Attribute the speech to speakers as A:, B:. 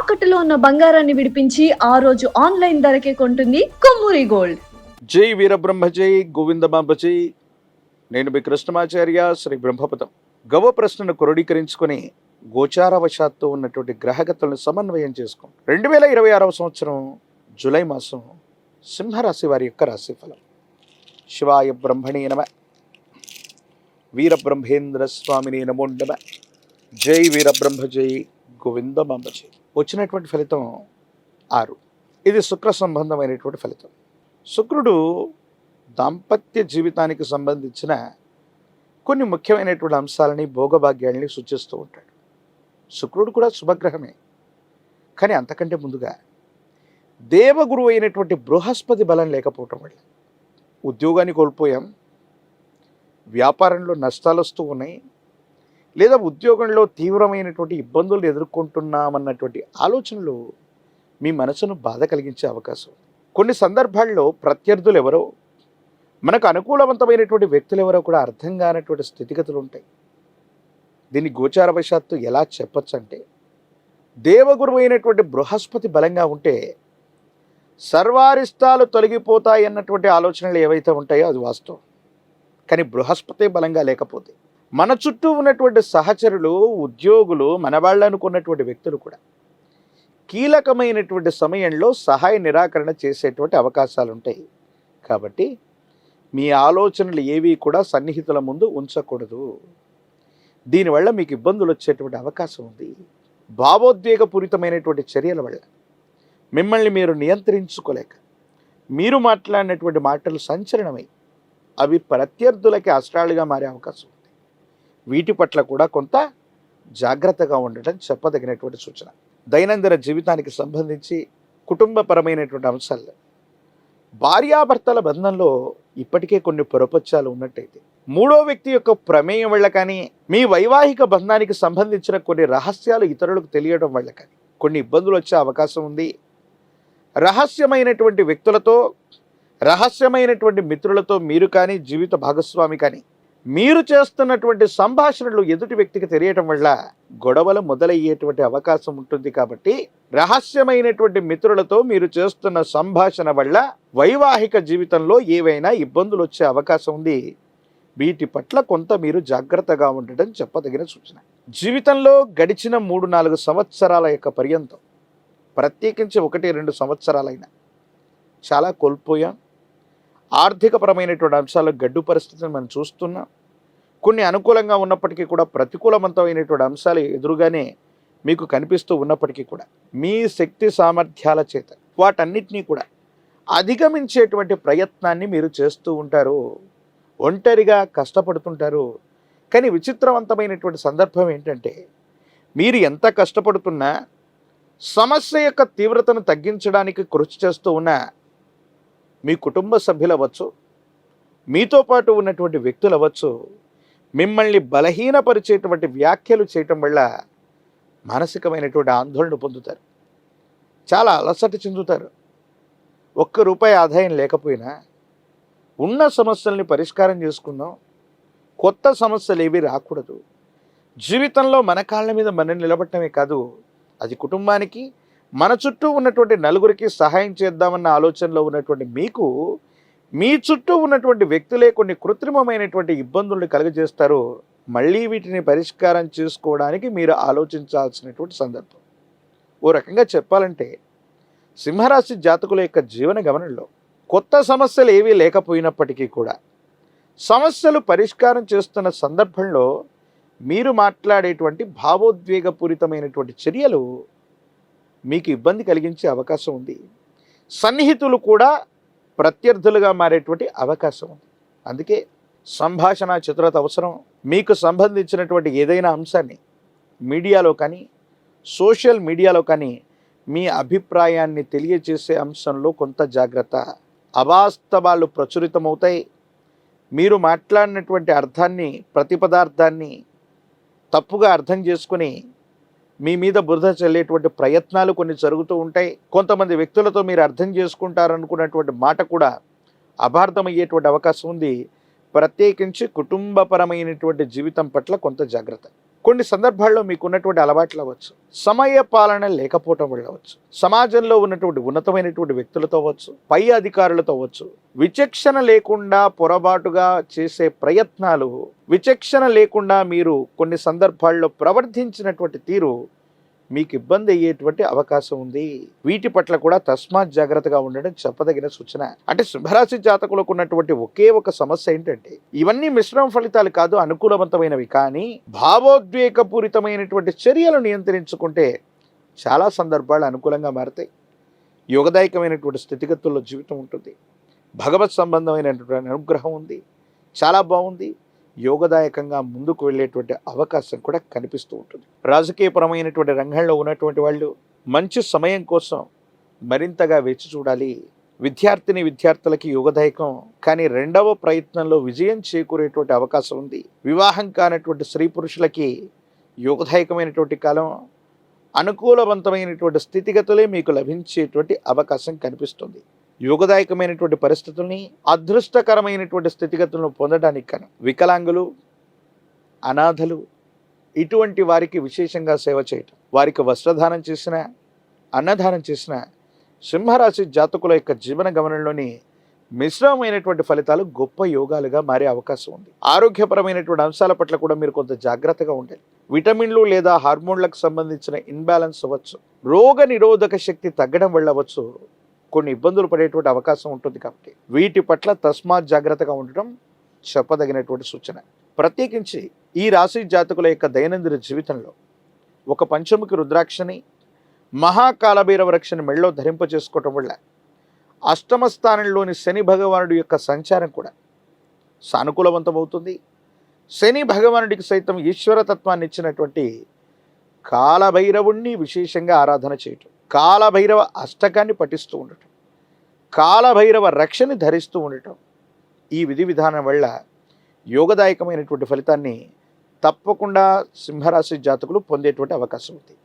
A: తాకట్టులో ఉన్న బంగారాన్ని విడిపించి ఆ రోజు ఆన్లైన్ ధరకే కొంటుంది కొమ్మూరి గోల్డ్.
B: జై వీరబ్రహ్మ జై గోవిందమాంబ జై. నేను మీ కృష్ణమాచార్య శ్రీ బ్రహ్మపదం. గవ ప్రశ్నను క్రోడీకరించుకొని గోచారవశాత్తు ఉన్నటువంటి గ్రహగతులను సమన్వయం చేసుకుని 2026 సంవత్సరం జూలై మాసం సింహరాశి వారి యొక్క రాశిఫలం. శివాయ బ్రహ్మణే నమ. వీరబ్రహ్మేంద్ర స్వామిని నమో నమ. జై వీరబ్రహ్మ జై గోవిందమాంబ జై. వచ్చినటువంటి ఫలితం 6. ఇది శుక్ర సంబంధమైనటువంటి ఫలితం. శుక్రుడు దాంపత్య జీవితానికి సంబంధించిన కొన్ని ముఖ్యమైనటువంటి అంశాలని భోగభాగ్యాలని సూచిస్తూ ఉంటాడు. శుక్రుడు కూడా శుభగ్రహమే, కానీ అంతకంటే ముందుగా దేవగురువు అయినటువంటి బృహస్పతి బలం లేకపోవటం వల్ల ఉద్యోగాన్ని కోల్పోయాం, వ్యాపారంలో నష్టాలు వస్తూ ఉన్నాయి, లేదా ఉద్యోగంలో తీవ్రమైనటువంటి ఇబ్బందులు ఎదుర్కొంటున్నామన్నటువంటి ఆలోచనలు మీ మనసును బాధ కలిగించే అవకాశం. కొన్ని సందర్భాల్లో ప్రత్యర్థులు ఎవరో, మనకు అనుకూలవంతమైనటువంటి వ్యక్తులు ఎవరో కూడా అర్థం కానటువంటి స్థితిగతులు ఉంటాయి. దీన్ని గోచారవశాత్తు ఎలా చెప్పచ్చు అంటే, దేవగురువు అయినటువంటి బృహస్పతి బలంగా ఉంటే సర్వారిష్టాలు తొలగిపోతాయి అన్నటువంటి ఆలోచనలు ఏవైతే ఉంటాయో అది వాస్తవం. కానీ బృహస్పతి బలంగా లేకపోతే మన చుట్టూ ఉన్నటువంటి సహచరులు, ఉద్యోగులు, మన వాళ్ళు అనుకున్నటువంటి వ్యక్తులు కూడా కీలకమైనటువంటి సమయంలో సహాయ నిరాకరణ చేసేటువంటి అవకాశాలు ఉంటాయి. కాబట్టి మీ ఆలోచనలు ఏవి కూడా సన్నిహితుల ముందు ఉంచకూడదు. దీనివల్ల మీకు ఇబ్బందులు వచ్చేటువంటి అవకాశం ఉంది. భావోద్వేగపూరితమైనటువంటి చర్యల వల్ల మిమ్మల్ని మీరు నియంత్రించుకోలేక మీరు మాట్లాడినటువంటి మాటలు సంచలనమై అవి ప్రత్యర్థులకి అస్త్రాలుగా మారే అవకాశం ఉంది. వీటి పట్ల కూడా కొంత జాగ్రత్తగా ఉండటం చెప్పదగినటువంటి సూచన. దైనందిన జీవితానికి సంబంధించి కుటుంబపరమైనటువంటి అంశాల్లో భార్యాభర్తల బంధంలో ఇప్పటికే కొన్ని పొరపచ్చాలు ఉన్నట్టయితే, మూడో వ్యక్తి యొక్క ప్రమేయం వల్ల కానీ, మీ వైవాహిక బంధానికి సంబంధించిన కొన్ని రహస్యాలు ఇతరులకు తెలియడం వల్ల కానీ కొన్ని ఇబ్బందులు వచ్చే అవకాశం ఉంది. రహస్యమైనటువంటి వ్యక్తులతో, రహస్యమైనటువంటి మిత్రులతో మీరు కానీ, జీవిత భాగస్వామి కానీ మీరు చేస్తున్నటువంటి సంభాషణలు ఎదుటి వ్యక్తికి తెలియటం వల్ల గొడవలు మొదలయ్యేటువంటి అవకాశం ఉంటుంది. కాబట్టి రహస్యమైనటువంటి మిత్రులతో మీరు చేస్తున్న సంభాషణ వల్ల వైవాహిక జీవితంలో ఏవైనా ఇబ్బందులు వచ్చే అవకాశం ఉంది. వీటి పట్ల కొంత మీరు జాగ్రత్తగా ఉండటం చెప్పదగిన సూచన. జీవితంలో గడిచిన 3-4 సంవత్సరాల యొక్క పర్యంతం, ప్రత్యేకించి 1-2 సంవత్సరాలైనా చాలా కోల్పోయాం. ఆర్థికపరమైనటువంటి అంశాల్లో గడ్డు పరిస్థితిని మనం చూస్తున్నాం. కొన్ని అనుకూలంగా ఉన్నప్పటికీ కూడా ప్రతికూలవంతమైనటువంటి అంశాలు ఎదురుగానే మీకు కనిపిస్తూ ఉన్నప్పటికీ కూడా మీ శక్తి సామర్థ్యాల చేత వాటన్నిటినీ కూడా అధిగమించేటువంటి ప్రయత్నాన్ని మీరు చేస్తూ ఉంటారు. ఒంటరిగా కష్టపడుతుంటారు. కానీ విచిత్రవంతమైనటువంటి సందర్భం ఏంటంటే, మీరు ఎంత కష్టపడుతున్నా, సమస్య యొక్క తీవ్రతను తగ్గించడానికి కృషి చేస్తూ ఉన్నా మీ కుటుంబ సభ్యులు అవ్వచ్చు, మీతో పాటు ఉన్నటువంటి వ్యక్తులు అవ్వచ్చు, మిమ్మల్ని బలహీనపరిచేటువంటి వ్యాఖ్యలు చేయటం వల్ల మానసికమైనటువంటి ఆందోళన పొందుతారు. చాలా అలసట చెందుతారు. ₹1 ఆదాయం లేకపోయినా ఉన్న సమస్యల్ని పరిష్కారం చేసుకుందాం, కొత్త సమస్యలు ఏవి రాకూడదు. జీవితంలో మన కాళ్ళ మీద మనం నిలబడటమే కాదు, అది కుటుంబానికి, మన చుట్టూ ఉన్నటువంటి నలుగురికి సహాయం చేద్దామన్న ఆలోచనలో ఉన్నటువంటి మీకు, మీ చుట్టూ ఉన్నటువంటి వ్యక్తులే కొన్ని కృత్రిమమైనటువంటి ఇబ్బందుల్ని కలుగజేస్తారు. మళ్ళీ వీటిని పరిష్కారం చేసుకోవడానికి మీరు ఆలోచించాల్సినటువంటి సందర్భం. ఓ రకంగా చెప్పాలంటే, సింహరాశి జాతకుల యొక్క జీవన గమనంలో కొత్త సమస్యలు ఏవీ లేకపోయినప్పటికీ కూడా సమస్యలు పరిష్కారం చేస్తున్న సందర్భంలో మీరు మాట్లాడేటువంటి భావోద్వేగపూరితమైనటువంటి చర్యలు మీకు ఇబ్బంది కలిగించే అవకాశం ఉంది. సన్నిహితులు కూడా ప్రత్యర్థులుగా మారేటువంటి అవకాశం ఉంది. అందుకే సంభాషణ చతురత అవసరం. మీకు సంబంధించినటువంటి ఏదైనా అంశాన్ని మీడియాలో కానీ, సోషల్ మీడియాలో కానీ మీ అభిప్రాయాన్ని తెలియజేసే అంశంలో కొంత జాగ్రత్త. అవాస్తవాలు ప్రచురితమవుతాయి. మీరు మాట్లాడినటువంటి అర్థాన్ని, ప్రతిపదార్థాన్ని తప్పుగా అర్థం చేసుకుని మీ మీద బురద చల్లేటువంటి ప్రయత్నాలు కొన్ని జరుగుతూ ఉంటాయి. కొంతమంది వ్యక్తులతో మీరు అర్థం చేసుకుంటారనుకున్నటువంటి మాట కూడా అపార్థమయ్యేటువంటి అవకాశం ఉంది. ప్రత్యేకించి కుటుంబపరమైనటువంటి జీవితం పట్ల కొంత జాగ్రత్త. కొన్ని సందర్భాల్లో మీకున్నటువంటి అలవాట్లు అవ్వచ్చు, సమయ పాలన లేకపోవటం వల్ల అవ్వచ్చు, సమాజంలో ఉన్నటువంటి ఉన్నతమైనటువంటి వ్యక్తులతో అవ్వచ్చు, పై అధికారులతో అవ్వచ్చు, విచక్షణ లేకుండా పొరపాటుగా చేసే ప్రయత్నాలు, విచక్షణ లేకుండా మీరు కొన్ని సందర్భాల్లో ప్రవర్తించినటువంటి తీరు మీకు ఇబ్బంది అయ్యేటువంటి అవకాశం ఉంది. వీటి పట్ల కూడా తస్మాత్ జాగ్రత్తగా ఉండడం చెప్పదగిన సూచన. అంటే సింహరాశి జాతకులకు ఉన్నటువంటి ఒకే ఒక సమస్య ఏంటంటే, ఇవన్నీ మిశ్రమ ఫలితాలు కాదు, అనుకూలవంతమైనవి. కానీ భావోద్వేగపూరితమైనటువంటి చర్యలు నియంత్రించుకుంటే చాలా సందర్భాలు అనుకూలంగా మారతాయి. యోగదాయకమైనటువంటి స్థితిగతుల్లో జీవితం ఉంటుంది. భగవత్ సంబంధమైనటువంటి అనుగ్రహం ఉంది. చాలా బాగుంది. యోగదాయకంగా ముందుకు వెళ్ళేటువంటి అవకాశం కూడా కనిపిస్తూ ఉంటుంది. రాజకీయపరమైనటువంటి రంగంలో ఉన్నటువంటి వాళ్ళు మంచి సమయం కోసం మరింతగా వేచి చూడాలి. విద్యార్థులకి యోగదాయకం, కానీ రెండవ ప్రయత్నంలో విజయం చేకూరేటువంటి అవకాశం ఉంది. వివాహం కానటువంటి స్త్రీ పురుషులకి యోగదాయకమైనటువంటి కాలం, అనుకూలవంతమైనటువంటి స్థితిగతులే మీకు లభించేటువంటి అవకాశం కనిపిస్తుంది. యోగదాయకమైనటువంటి పరిస్థితుల్ని, అదృష్టకరమైనటువంటి స్థితిగతులను పొందడానికి కానీ వికలాంగులు, అనాథలు ఇటువంటి వారికి విశేషంగా సేవ చేయటం, వారికి వస్త్రదానం చేసిన, అన్నదానం చేసిన సింహరాశి జాతకుల యొక్క జీవన గమనంలోని మిశ్రమమైనటువంటి ఫలితాలు గొప్ప యోగాలుగా మారే అవకాశం ఉంది. ఆరోగ్యపరమైనటువంటి అంశాల పట్ల కూడా మీరు కొంత జాగ్రత్తగా ఉండాలి. విటమిన్లు లేదా హార్మోన్లకు సంబంధించిన ఇన్బ్యాలెన్స్ అవ్వచ్చు, రోగ నిరోధక శక్తి తగ్గడం వల్ల అవ్వచ్చు, కొన్ని ఇబ్బందులు పడేటువంటి అవకాశం ఉంటుంది. కాబట్టి వీటి పట్ల తస్మాత్ జాగ్రత్తగా ఉండటం చెప్పదగినటువంటి సూచన. ప్రత్యేకించి ఈ రాశి జాతకుల యొక్క దైనందిన జీవితంలో ఒక పంచముఖి రుద్రాక్షని, మహాకాలభైరవ రక్షని మెళ్ళలో ధరింపజేసుకోవటం వల్ల అష్టమ స్థానంలోని శని భగవానుడి యొక్క సంచారం కూడా సానుకూలవంతమవుతుంది. శని భగవానుడికి సైతం ఈశ్వరతత్వాన్ని ఇచ్చినటువంటి కాలభైరవుణ్ణి విశేషంగా ఆరాధన చేయటం, కాలభైరవ అష్టకాన్ని పఠిస్తూ ఉండటం, కాలభైరవ రక్షని ధరిస్తూ ఉండటం, ఈ విధి విధానం వల్ల యోగదాయకమైనటువంటి ఫలితాన్ని తప్పకుండా సింహరాశి జాతకులు పొందేటువంటి అవకాశం ఉంది.